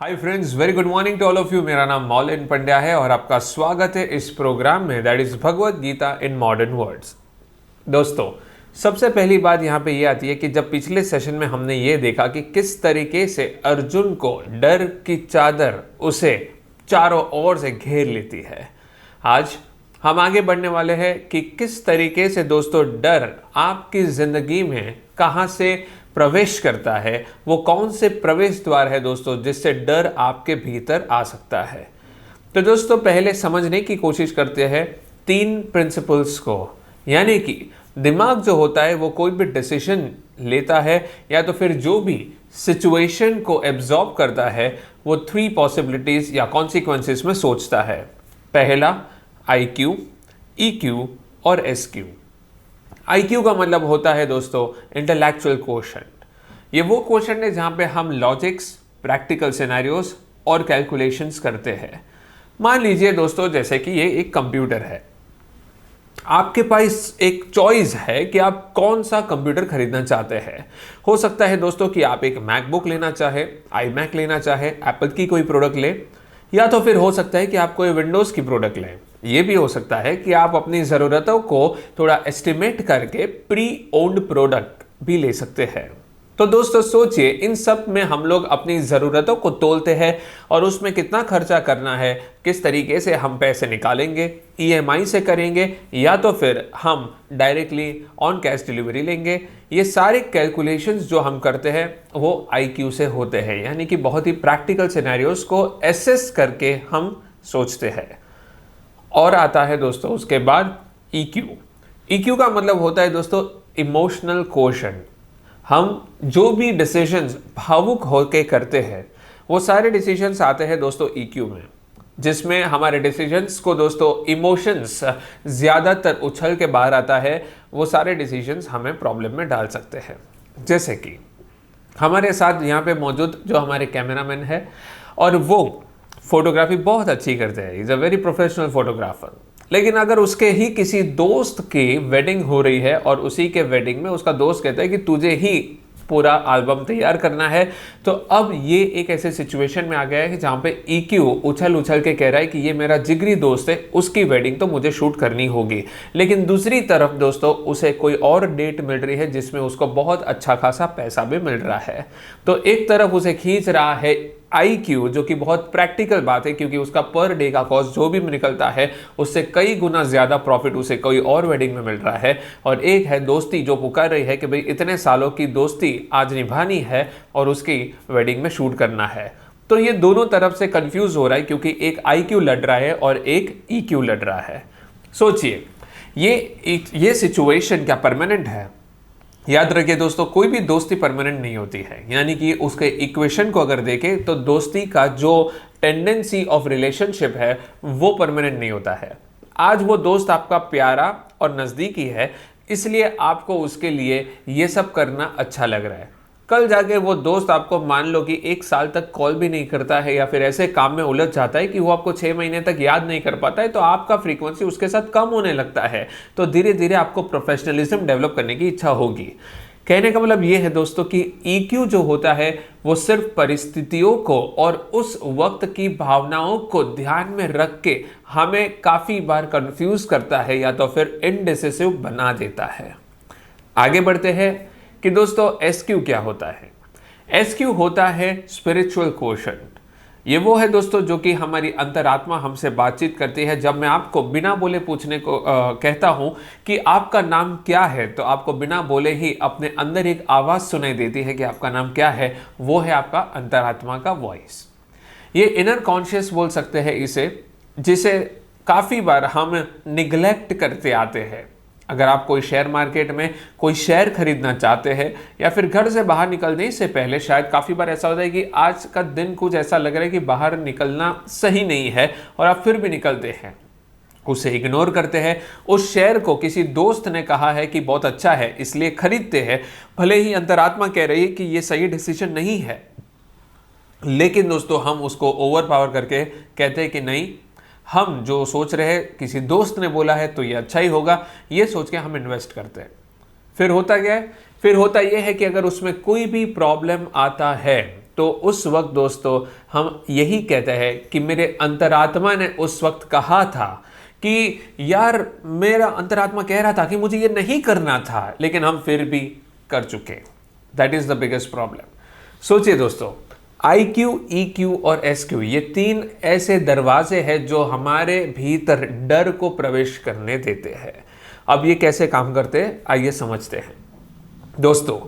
Hi friends, very good morning to all of you. मेरा नाम मौलिन पंड्या है और आपका स्वागत है इस प्रोग्राम में that is Bhagavad Gita in modern words. दोस्तों, सबसे पहली बात यहाँ पे ये आती है कि जब पिछले सेशन में हमने ये देखा कि किस तरीके से अर्जुन को डर की चादर उसे चारों ओर से घेर लेती है, आज हम आगे बढ़ने वाले हैं कि किस तरीके से दोस्तों डर आपकी जिंदगी में कहां से प्रवेश करता है, वो कौन से प्रवेश द्वार है दोस्तों जिससे डर आपके भीतर आ सकता है। तो दोस्तों, पहले समझने की कोशिश करते हैं तीन प्रिंसिपल्स को। यानी कि दिमाग जो होता है वो कोई भी डिसीजन लेता है या तो फिर जो भी सिचुएशन को एब्जॉर्ब करता है वो थ्री पॉसिबिलिटीज या कॉन्सिक्वेंसेस में सोचता है। पहला IQ, EQ और SQ। IQ का मतलब होता है दोस्तों इंटेलेक्चुअल क्वोशंट। ये वो क्वोशंट है जहां पे हम लॉजिक्स, प्रैक्टिकल सिनेरियोज और कैलकुलेशंस करते हैं। मान लीजिए दोस्तों, जैसे कि ये एक कंप्यूटर है, आपके पास एक चॉइस है कि आप कौन सा कंप्यूटर खरीदना चाहते हैं। हो सकता है दोस्तों कि आप एक मैकबुक लेना चाहे, iMac लेना चाहे, एप्पल की कोई प्रोडक्ट ले, या तो फिर हो सकता है कि आप कोई विंडोज़ की प्रोडक्ट लें। ये भी हो सकता है कि आप अपनी ज़रूरतों को थोड़ा एस्टिमेट करके प्री ओन्ड प्रोडक्ट भी ले सकते हैं। तो दोस्तों सोचिए, इन सब में हम लोग अपनी ज़रूरतों को तोलते हैं और उसमें कितना खर्चा करना है, किस तरीके से हम पैसे निकालेंगे, EMI से करेंगे या तो फिर हम डायरेक्टली ऑन कैश डिलीवरी लेंगे। ये सारे कैलकुलेशंस जो हम करते हैं वो IQ से होते हैं, यानी कि बहुत ही प्रैक्टिकल सिनेरियोज को एसेस करके हम सोचते हैं। और आता है दोस्तों उसके बाद EQ का मतलब होता है दोस्तों इमोशनल क्वोशंट। हम जो भी डिसीजंस भावुक होके करते हैं वो सारे डिसीजंस आते हैं दोस्तों EQ में, जिसमें हमारे डिसीजंस को दोस्तों इमोशंस ज़्यादातर उछल के बाहर आता है। वो सारे डिसीजंस हमें प्रॉब्लम में डाल सकते हैं। जैसे कि हमारे साथ यहाँ पे मौजूद जो हमारे कैमरामैन है और वो फोटोग्राफी बहुत अच्छी करते हैं, is a very professional photographer. लेकिन अगर उसके ही किसी दोस्त की वेडिंग हो रही है और उसी के वेडिंग में उसका दोस्त कहता है कि तुझे ही पूरा एल्बम तैयार करना है, तो अब ये एक ऐसे सिचुएशन में आ गया है कि जहाँ पे EQ उछल उछल के कह रहा है कि ये मेरा जिगरी दोस्त है, उसकी वेडिंग तो मुझे शूट करनी होगी। लेकिन दूसरी तरफ दोस्तों उसे कोई और डेट मिल रही है जिसमें उसको बहुत अच्छा खासा पैसा भी मिल रहा है। तो एक तरफ उसे खींच रहा है IQ, जो कि बहुत प्रैक्टिकल बात है क्योंकि उसका पर डे का कॉस्ट जो भी निकलता है उससे कई गुना ज़्यादा प्रॉफिट उसे कोई और वेडिंग में मिल रहा है। और एक है दोस्ती जो पुकार रही है कि भाई इतने सालों की दोस्ती आज निभानी है और उसकी वेडिंग में शूट करना है। तो ये दोनों तरफ से कंफ्यूज हो रहा है क्योंकि एक IQ लड़ रहा है और एक EQ लड़ रहा है। सोचिए, ये सिचुएशन क्या परमानेंट है? याद रखिए दोस्तों, कोई भी दोस्ती परमानेंट नहीं होती है। यानी कि उसके इक्वेशन को अगर देखें तो दोस्ती का जो टेंडेंसी ऑफ रिलेशनशिप है वो परमानेंट नहीं होता है। आज वो दोस्त आपका प्यारा और नज़दीकी है, इसलिए आपको उसके लिए ये सब करना अच्छा लग रहा है। कल जाके वो दोस्त आपको मान लो कि 1 साल तक कॉल भी नहीं करता है या फिर ऐसे काम में उलझ जाता है कि वो आपको 6 महीने तक याद नहीं कर पाता है, तो आपका फ्रीक्वेंसी उसके साथ कम होने लगता है। तो धीरे धीरे आपको प्रोफेशनलिज्म डेवलप करने की इच्छा होगी। कहने का मतलब ये है दोस्तों कि EQ जो होता है वो सिर्फ परिस्थितियों को और उस वक्त की भावनाओं को ध्यान में रख के हमें काफ़ी बार कंफ्यूज करता है या तो फिर इनडिसिसिव बना देता है। आगे बढ़ते हैं कि दोस्तों SQ क्या होता है। SQ होता है स्पिरिचुअल क्वोशंट। ये वो है दोस्तों जो कि हमारी अंतरात्मा हमसे बातचीत करती है। जब मैं आपको बिना बोले पूछने को कहता हूं कि आपका नाम क्या है, तो आपको बिना बोले ही अपने अंदर एक आवाज़ सुनाई देती है कि आपका नाम क्या है। वो है आपका अंतरात्मा का वॉइस। ये इनर कॉन्शियस बोल सकते हैं इसे, जिसे काफ़ी बार हम निगलेक्ट करते आते हैं। अगर आप कोई शेयर मार्केट में कोई शेयर खरीदना चाहते हैं या फिर घर से बाहर निकलने से पहले शायद काफ़ी बार ऐसा होता है कि आज का दिन कुछ ऐसा लग रहा है कि बाहर निकलना सही नहीं है और आप फिर भी निकलते हैं, उसे इग्नोर करते हैं। उस शेयर को किसी दोस्त ने कहा है कि बहुत अच्छा है इसलिए खरीदते हैं, भले ही अंतरात्मा कह रही है कि ये सही डिसीजन नहीं है, लेकिन दोस्तों हम उसको ओवर पावर करके कहते हैं कि नहीं, हम जो सोच रहे हैं किसी दोस्त ने बोला है तो ये अच्छा ही होगा, ये सोच के हम इन्वेस्ट करते हैं। फिर होता क्या है? फिर होता यह है कि अगर उसमें कोई भी प्रॉब्लम आता है तो उस वक्त दोस्तों हम यही कहते हैं कि मेरे अंतरात्मा ने उस वक्त कहा था कि यार मेरा अंतरात्मा कह रहा था कि मुझे ये नहीं करना था, लेकिन हम फिर भी कर चुके। That is the biggest problem. सोचिए दोस्तों, IQ, EQ और SQ ये 3 ऐसे दरवाजे हैं जो हमारे भीतर डर को प्रवेश करने देते हैं। अब ये कैसे काम करते हैं, आइए समझते हैं। दोस्तों,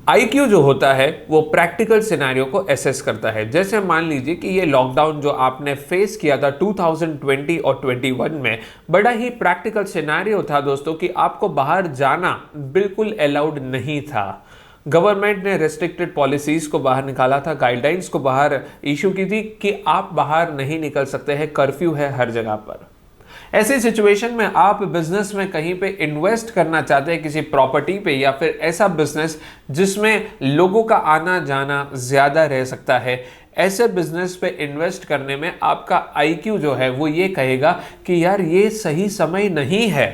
IQ जो होता है वो प्रैक्टिकल सिनेरियो को एसेस करता है। जैसे मान लीजिए कि ये लॉकडाउन जो आपने फेस किया था 2020 और 21 में, बड़ा ही प्रैक्टिकल सिनेरियो था दोस्तों कि आपको बाहर जाना बिल्कुल अलाउड नहीं था। गवर्नमेंट ने रेस्ट्रिक्टेड पॉलिसीज को बाहर निकाला था, गाइडलाइंस को बाहर इशू की थी कि आप बाहर नहीं निकल सकते हैं, कर्फ्यू है हर जगह पर। ऐसे सिचुएशन में आप बिजनेस में कहीं पे इन्वेस्ट करना चाहते हैं, किसी प्रॉपर्टी पे, या फिर ऐसा बिजनेस जिसमें लोगों का आना जाना ज्यादा रह सकता है, ऐसे बिजनेस पे इन्वेस्ट करने में आपका IQ जो है वो ये कहेगा कि यार ये सही समय नहीं है,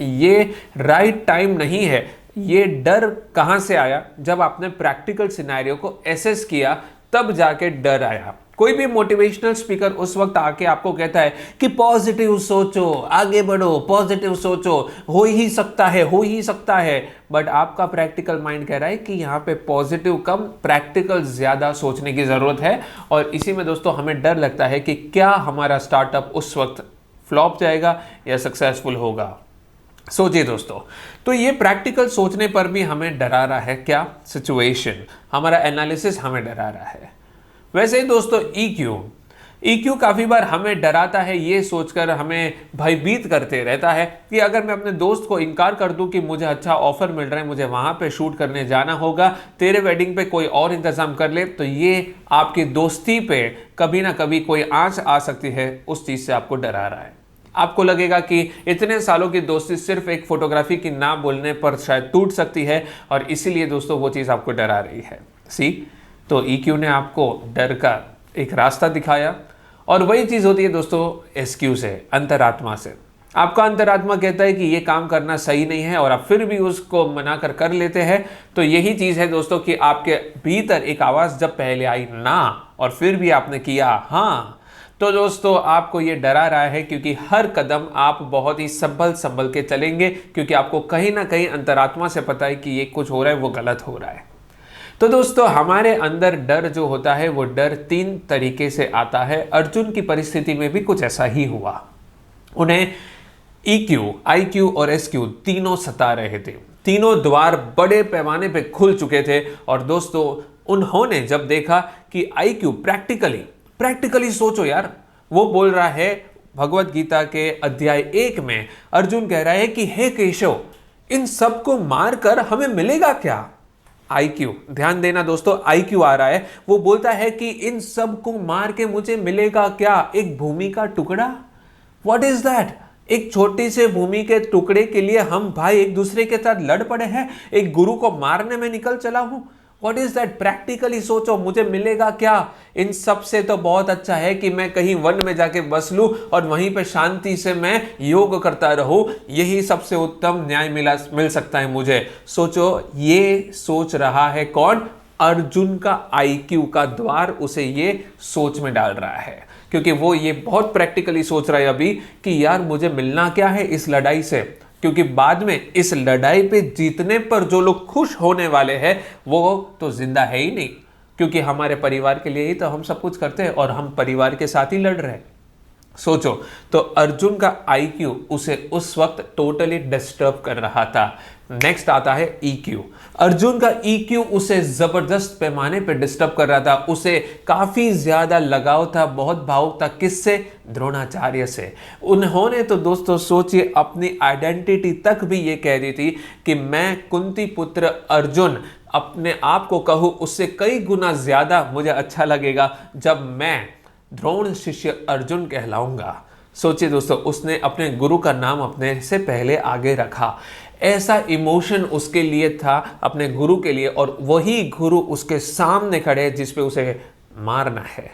ये राइट टाइम नहीं है। ये डर कहां से आया? जब आपने प्रैक्टिकल सिनेरियो को एसेस किया तब जाके डर आया। कोई भी मोटिवेशनल स्पीकर उस वक्त आके आपको कहता है कि पॉजिटिव सोचो, आगे बढ़ो, पॉजिटिव सोचो, हो ही सकता है, हो ही सकता है, बट आपका प्रैक्टिकल माइंड कह रहा है कि यहाँ पे पॉजिटिव कम, प्रैक्टिकल ज्यादा सोचने की जरूरत है। और इसी में दोस्तों हमें डर लगता है कि क्या हमारा स्टार्टअप उस वक्त फ्लॉप जाएगा या सक्सेसफुल होगा। सोचिए दोस्तों, तो ये प्रैक्टिकल सोचने पर भी हमें डरा रहा है क्या? सिचुएशन, हमारा एनालिसिस हमें डरा रहा है। वैसे ही दोस्तों EQ काफी बार हमें डराता है, ये सोचकर हमें भयभीत करते रहता है कि अगर मैं अपने दोस्त को इनकार कर दूं कि मुझे अच्छा ऑफर मिल रहा है, मुझे वहां पे शूट करने जाना होगा, तेरे वेडिंग पे कोई और इंतजाम कर ले, तो ये आपकी दोस्ती पे कभी ना कभी कोई आंच आ सकती है। उस चीज से आपको डरा रहा है। आपको लगेगा कि इतने सालों की दोस्ती सिर्फ एक फोटोग्राफी की ना बोलने पर शायद टूट सकती है, और इसीलिए दोस्तों वो चीज़ आपको डरा रही है। तो EQ ने आपको डर का एक रास्ता दिखाया, और वही चीज़ होती है दोस्तों SQ से, अंतरात्मा से। आपका अंतरात्मा कहता है कि ये काम करना सही नहीं है, और आप फिर भी उसको मना कर लेते हैं। तो यही चीज़ है दोस्तों कि आपके भीतर एक आवाज़ जब पहले आई ना, और फिर भी आपने किया हाँ, तो दोस्तों आपको ये डरा रहा है, क्योंकि हर कदम आप बहुत ही संभल के चलेंगे, क्योंकि आपको कहीं ना कहीं अंतरात्मा से पता है कि ये कुछ हो रहा है वो गलत हो रहा है। तो दोस्तों हमारे अंदर डर जो होता है वो डर 3 तरीके से आता है। अर्जुन की परिस्थिति में भी कुछ ऐसा ही हुआ। उन्हें EQ, IQ और SQ तीनों सता रहे थे। तीनों द्वार बड़े पैमाने पे खुल चुके थे, और दोस्तों उन्होंने जब देखा कि IQ प्रैक्टिकली सोचो यार, वो बोल रहा है भगवत गीता के अध्याय 1 में, अर्जुन कह रहा है कि हे केशव, इन सबको मारकर हमें मिलेगा क्या? IQ, ध्यान देना दोस्तों, IQ आ रहा है, वो बोलता है कि इन सबको मार के मुझे मिलेगा क्या? एक भूमि का टुकड़ा। What is that? एक छोटी से भूमि के टुकड़े के लिए हम भाई एक दूसरे के साथ लड़ पड़े हैं, एक गुरु को मारने में निकल चला हूं। What is that? प्रैक्टिकली सोचो, मुझे मिलेगा क्या? इन सब से तो बहुत अच्छा है कि मैं कहीं वन में जाके बस लूं और वहीं पे शांति से मैं योग करता रहूं। यही सबसे उत्तम न्याय मिल सकता है मुझे। सोचो, ये सोच रहा है कौन? अर्जुन का IQ का द्वार उसे ये सोच में डाल रहा है, क्योंकि वो ये बहुत प्रैक्टिकली सोच रहा है अभी कि यार मुझे मिलना क्या है इस लड़ाई से, क्योंकि बाद में इस लड़ाई पे जीतने पर जो लोग खुश होने वाले हैं वो तो जिंदा है ही नहीं, क्योंकि हमारे परिवार के लिए ही तो हम सब कुछ करते हैं, और हम परिवार के साथ ही लड़ रहे हैं। सोचो, तो अर्जुन का IQ उसे उस वक्त टोटली डिस्टर्ब कर रहा था। नेक्स्ट आता है EQ। अर्जुन का EQ उसे जबरदस्त पैमाने पे डिस्टर्ब कर रहा था, उसे काफी ज्यादा लगाव था, बहुत भावुक था। किससे? द्रोणाचार्य से। उन्होंने तो दोस्तों सोचिए अपनी आइडेंटिटी तक भी ये कह दी थी कि मैं कुंती पुत्र अर्जुन अपने आप को कहूं, उससे कई गुना ज्यादा मुझे अच्छा लगेगा जब मैं द्रोण शिष्य अर्जुन कहलाऊंगा। सोचिए दोस्तों, उसने अपने गुरु का नाम अपने से पहले आगे रखा। ऐसा इमोशन उसके लिए था अपने गुरु के लिए, और वही गुरु उसके सामने खड़े जिस पे उसे मारना है।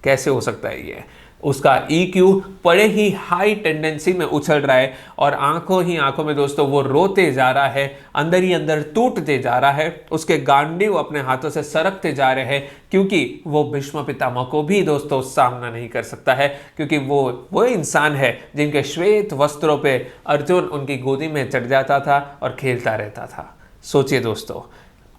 कैसे हो सकता है ये? उसका EQ बड़े ही हाई टेंडेंसी में उछल रहा है और आंखों ही आंखों में दोस्तों वो रोते जा रहा है, अंदर ही अंदर टूटते जा रहा है, उसके गांडीव अपने हाथों से सरकते जा रहे हैं, क्योंकि वो भीष्म पितामह को भी दोस्तों सामना नहीं कर सकता है, क्योंकि वो इंसान है जिनके श्वेत वस्त्रों पे अर्जुन उनकी गोदी में चढ़ जाता था और खेलता रहता था। सोचिए दोस्तों,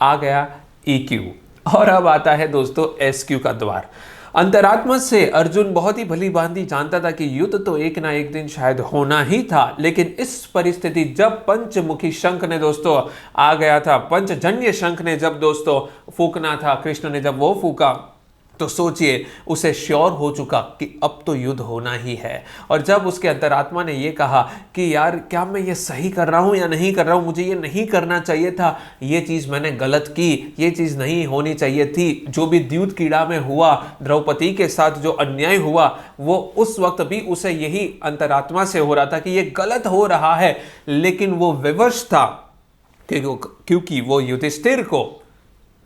आ गया EQ और अब आता है दोस्तों SQ का द्वार। अंतरात्मा से अर्जुन बहुत ही भली भांति जानता था कि युद्ध तो एक ना एक दिन शायद होना ही था, लेकिन इस परिस्थिति जब पंचमुखी शंख ने दोस्तों आ गया था, पंचजन्य शंख ने जब दोस्तों फूकना था, कृष्ण ने जब वो फूका, तो सोचिए उसे श्योर हो चुका कि अब तो युद्ध होना ही है। और जब उसके अंतरात्मा ने ये कहा कि यार क्या मैं ये सही कर रहा हूँ या नहीं कर रहा हूँ, मुझे ये नहीं करना चाहिए था, ये चीज़ मैंने गलत की, ये चीज़ नहीं होनी चाहिए थी, जो भी द्यूत कीड़ा में हुआ, द्रौपदी के साथ जो अन्याय हुआ, वो उस वक्त भी उसे यही अंतरात्मा से हो रहा था कि ये गलत हो रहा है, लेकिन वो विवश था क्योंकि वो युधिष्ठिर को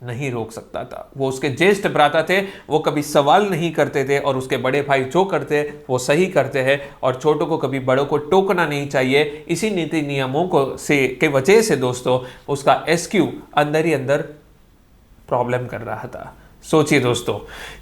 नहीं रोक सकता था। वो उसके ज्येष्ठ भ्राता थे, वो कभी सवाल नहीं करते थे और उसके बड़े भाई जो करते वो सही करते हैं और छोटों को कभी बड़ों को टोकना नहीं चाहिए। इसी नीति नियमों के वजह से दोस्तों उसका SQ अंदर ही अंदर प्रॉब्लम कर रहा था। सोचिए दोस्तों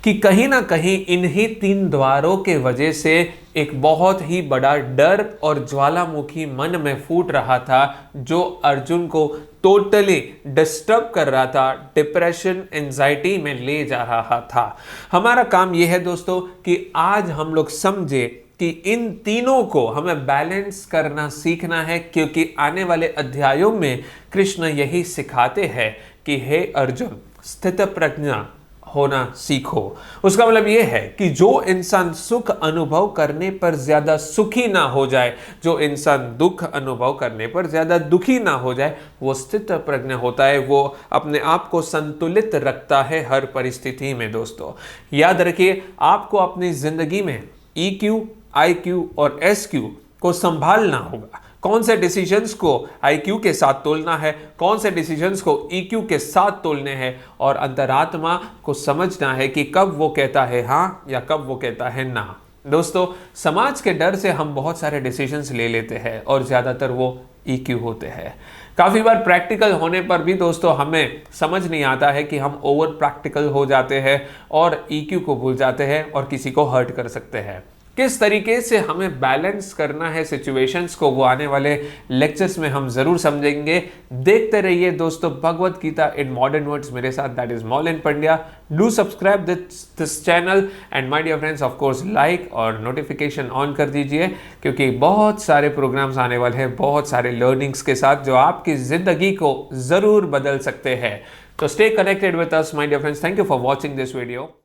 कि कहीं ना कहीं इन्हीं 3 द्वारों के वजह से एक बहुत ही बड़ा डर और ज्वालामुखी मन में फूट रहा था, जो अर्जुन को टोटली डिस्टर्ब कर रहा था, डिप्रेशन एंजाइटी में ले जा रहा था। हमारा काम यह है दोस्तों कि आज हम लोग समझे कि इन तीनों को हमें बैलेंस करना सीखना है, क्योंकि आने वाले अध्यायों में कृष्ण यही सिखाते हैं कि हे अर्जुन, स्थित प्रज्ञा होना सीखो। उसका मतलब यह है कि जो इंसान सुख अनुभव करने पर ज्यादा सुखी ना हो जाए, जो इंसान दुख अनुभव करने पर ज्यादा दुखी ना हो जाए, वो स्थित प्रज्ञ होता है, वो अपने आप को संतुलित रखता है हर परिस्थिति में। दोस्तों याद रखिए, आपको अपनी जिंदगी में EQ, IQ और SQ को संभालना होगा। कौन से डिसीजंस को IQ के साथ तोलना है, कौन से डिसीजंस को EQ के साथ तोलने हैं, और अंतरात्मा को समझना है कि कब वो कहता है हाँ या कब वो कहता है ना। दोस्तों समाज के डर से हम बहुत सारे डिसीजंस ले लेते हैं और ज़्यादातर वो EQ होते हैं। काफ़ी बार प्रैक्टिकल होने पर भी दोस्तों हमें समझ नहीं आता है कि हम ओवर प्रैक्टिकल हो जाते हैं और EQ को भूल जाते हैं और किसी को हर्ट कर सकते हैं। किस तरीके से हमें बैलेंस करना है सिचुएशंस को, वो आने वाले लेक्चर्स में हम जरूर समझेंगे। देखते रहिए दोस्तों Bhagavad Gita in modern words मेरे साथ, दैट इज मॉलन Pandya. Do subscribe this channel and my dear friends, of course like और नोटिफिकेशन ऑन कर दीजिए, क्योंकि बहुत सारे प्रोग्राम्स आने वाले हैं, बहुत सारे लर्निंग्स के साथ, जो आपकी जिंदगी को जरूर बदल सकते हैं। तो stay connected with us my dear friends. Thank you for watching this video.